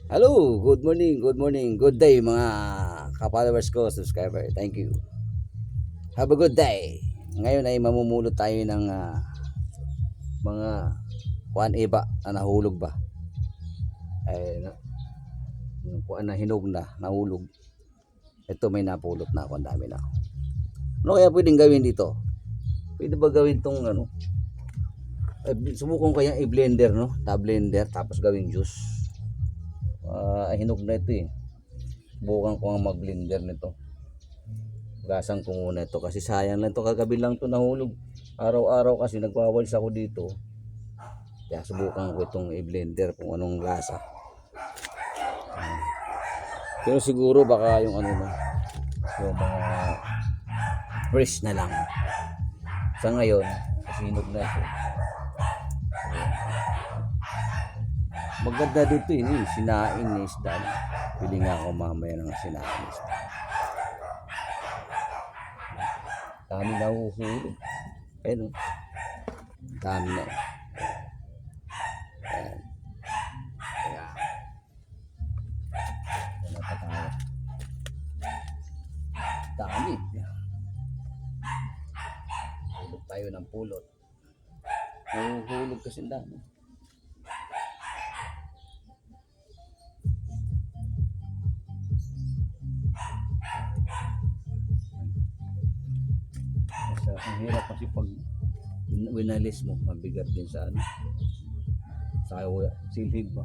Hello, good morning, good day mga ka-followers ko, subscriber. Thank you. Have a good day. Ngayon ay mamumulot tayo ng mga kuan iba na nahulog ba. Ay, kuan na hinog na, nahulog. Ito may napulot na ako, ang dami na. Ano kaya pwedeng gawin dito? Pwede ba gawin tong ano? Subukan ko kaya i-blender, no? Ta-blender tapos gawing juice. Hinog na ito eh. Subukan ko ang mag-blender nito. Gasan ko muna ito kasi sayang lang ito. Kagabi lang ito nahulog. Araw-araw kasi nagwawalis ako dito. Kaya subukan ko itong i-blender kung anong lasa. Pero siguro baka yung ano na, yung mga fresh na lang. Sa ngayon, kasi hinog na ito. Maganda dito eh, sinain ni isda. Pili nga ako mamaya ng sinain ni isda. Dami na uhulog. Ayun o. Dami na. Ayan. Kaya. Wala pa tayo. Dami. Hulog tayo ng pulot. Uhulog kasi dami. Ang hirap kasi pag winalis mo, mabigat din sa ano, sa silhig ba.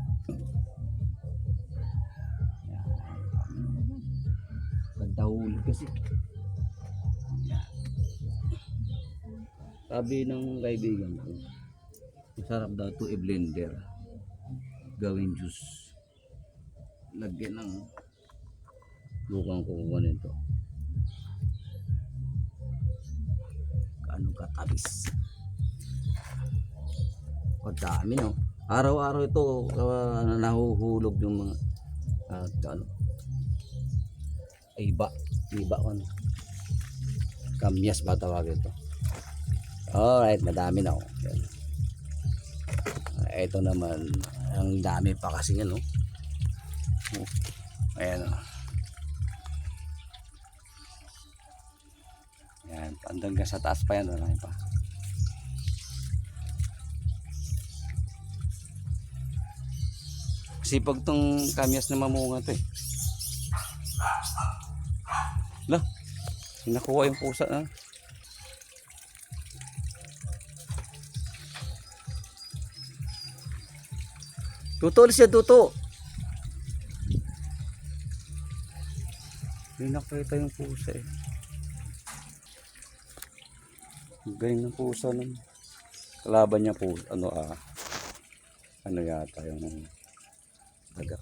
Ganda kasi. Sabi ng kaibigan ko, masarap daw ito i-blender, gawin juice. Lagyan ng lukang kukuha nito. Ano katabis. O dami no. Araw-araw ito nahuhulog yung mga ano. Iba ano. Kamyas ba tawag ito? Alright, madami na oh. Ito naman, ang dami pa kasi yan no. Ayan oh. Yan, hanggang sa taas pa yan, marami pa. Sipag tong kamyas na mamunga to eh. Lah, nakuha yung pusa na. Tuto siya, tuto. Hindi nakita yung pusa eh. Galing ng pusa nun. Kalaban niya po ano yata yung daga.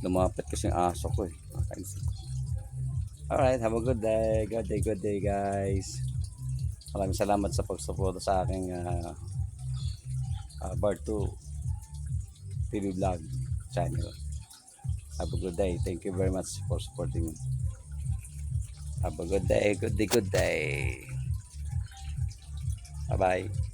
Lumapit kasi yung aso ko eh. Alright, have a good day. Good day guys. Maraming salamat sa pagsuporta sa aking Bar2 TV vlog channel. Have a good day. Thank you very much for supporting me. Have a good day. Good day. Bye-bye.